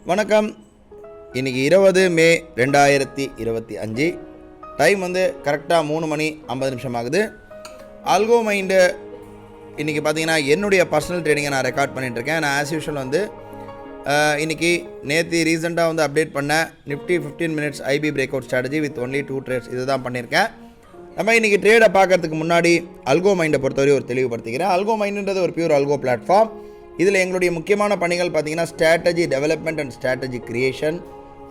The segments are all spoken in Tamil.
வணக்கம். இன்றைக்கி 20 மே 2025. டைம் வந்து கரெக்டாக 3 மணி 50 நிமிஷம் ஆகுது. ஆல்கோ மைண்டு இன்றைக்கி பார்த்தீங்கன்னா என்னுடைய பர்சனல் ட்ரேடிங்கை நான் ரெக்கார்ட் பண்ணிகிட்ருக்கேன். நான் ஆஸ் யூஷுவல் வந்து இன்றைக்கி நேற்று ரீசெண்டாக வந்து அப்டேட் பண்ண Nifty 15 minutes IB break out strategy with only 2 trades இது தான் பண்ணியிருக்கேன். நம்ம இன்றைக்கி ட்ரேடை பார்க்கறதுக்கு முன்னாடி அல்கோ மைண்டை பொறுத்தவரை ஒரு தெளிவுபடுத்திக்கிறேன். அல்கோ மைண்டுன்றது ஒரு பியூர் அல்கோ பிளாட்ஃபார்ம். இதில் எங்களுடைய முக்கியமான பணிகள் பார்த்திங்கன்னா strategy development and strategy creation.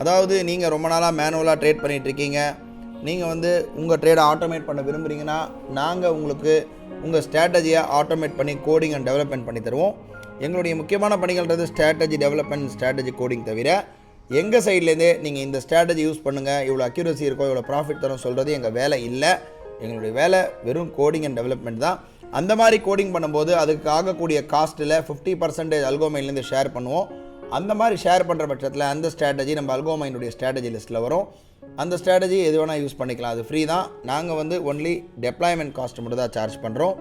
அதாவது நீங்கள் ரொம்ப நாளாக மேனுவலாக ட்ரேட் பண்ணிகிட்ருக்கீங்க, நீங்கள் வந்து உங்கள் ட்ரேடை ஆட்டோமேட் பண்ண விரும்புகிறீங்கன்னா நாங்கள் உங்களுக்கு உங்கள் ஸ்ட்ராட்டஜியை ஆட்டோமேட் பண்ணி கோடிங் அண்ட் டெவலப்மெண்ட் பண்ணி தருவோம். எங்களுடைய முக்கியமான பணிகள்ன்றது ஸ்ட்ராட்டஜி டெவலப்மெண்ட் ஸ்ட்ராட்டஜி கோடிங் தவிர எங்கள் சைட்லேருந்தே நீங்கள் இந்த ஸ்ட்ராட்டஜி யூஸ் பண்ணுங்கள், இவ்வளோ அக்யூரசி இருக்கோ, இவ்வளோ ப்ராஃபிட் தரும் சொல்கிறது எங்கள் வேலை இல்லை. எங்களுடைய வேலை வெறும் கோடிங் அண்ட் டெவலப்மெண்ட் தான். அந்த மாதிரி கோடிங் பண்ணும்போது அதுக்கு ஆகக்கூடிய காஸ்ட்டில் 50% அல்கோமைன்லேருந்து ஷேர் பண்ணுவோம். அந்த மாதிரி ஷேர் பண்ணுற பட்சத்தில் அந்த ஸ்ட்ராட்டஜி நம்ம அல்கோமைனுடைய ஸ்ட்ராட்டஜி லிஸ்ட்டில் வரும். அந்த ஸ்ட்ராட்டஜி எது வேணால் யூஸ் பண்ணிக்கலாம், அது ஃப்ரீ தான். நாங்கள் வந்து ஒன்லி டெப்ளாய்மெண்ட் காஸ்ட் மட்டும் தான் சார்ஜ் பண்ணுறோம்.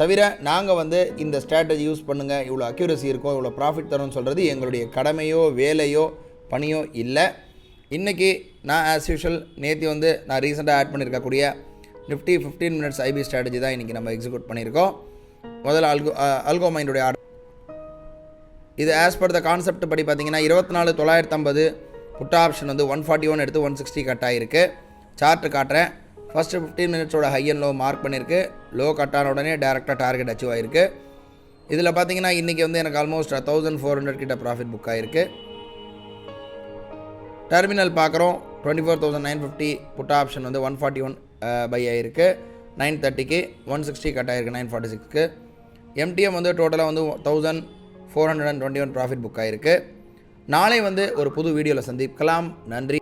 தவிர நாங்கள் வந்து இந்த ஸ்ட்ராட்டஜி யூஸ் பண்ணுங்கள், இவ்வளோ அக்யூரசி இருக்கோ, இவ்வளோ ப்ராஃபிட் தரும்னு சொல்கிறது எங்களுடைய கடமையோ வேலையோ பணியோ இல்லை. இன்றைக்கி நான் ஆஸ் யூஷுவல் நேற்று வந்து நான் ரீசெண்டாக ஆட் பண்ணியிருக்கக்கூடிய நிஃப்டி 15 மினிட்ஸ் ஐபி ஸ்ட்ராட்டஜி தான் இன்றைக்கி நம்ம எக்ஸிக்யூட் பண்ணியிருக்கோம். முதல்ல அல்கோ மைண்டுடைய ஆர்டர் இது ஆஸ் பர் த கான்செப்ட் படி பார்த்திங்கன்னா 24,950 புட் ஆப்ஷன் வந்து 141 எடுத்து 160 கட் ஆகிருக்கு. சார்ட்டு காட்டுறேன். ஃபஸ்ட்டு 15 மினிட்ஸோட ஹை அண்ட் லோ மார்க் பண்ணியிருக்கு. லோ கட் ஆன உடனே டேரெக்டாக டார்கெட் அச்சீவ் ஆகிருக்கு. இதில் பார்த்திங்கன்னா இன்றைக்கி வந்து எனக்கு ஆல்மோஸ்ட் 1400 கிட்ட ப்ராஃபிட் புக் ஆகிருக்கு. டெர்மினல் பார்க்குறோம். 24,950 புட் ஆப்ஷன் வந்து 141 பை ஆகிருக்கு. 930க்கு 160 கட் ஆகிருக்கு 946க்கு. எம்டிஎம் வந்து டோட்டலாக வந்து 1421 ப்ராஃபிட் புக் ஆகிருக்கு. நாளை வந்து ஒரு புது வீடியோவில் சந்திக்கலாம். நன்றி.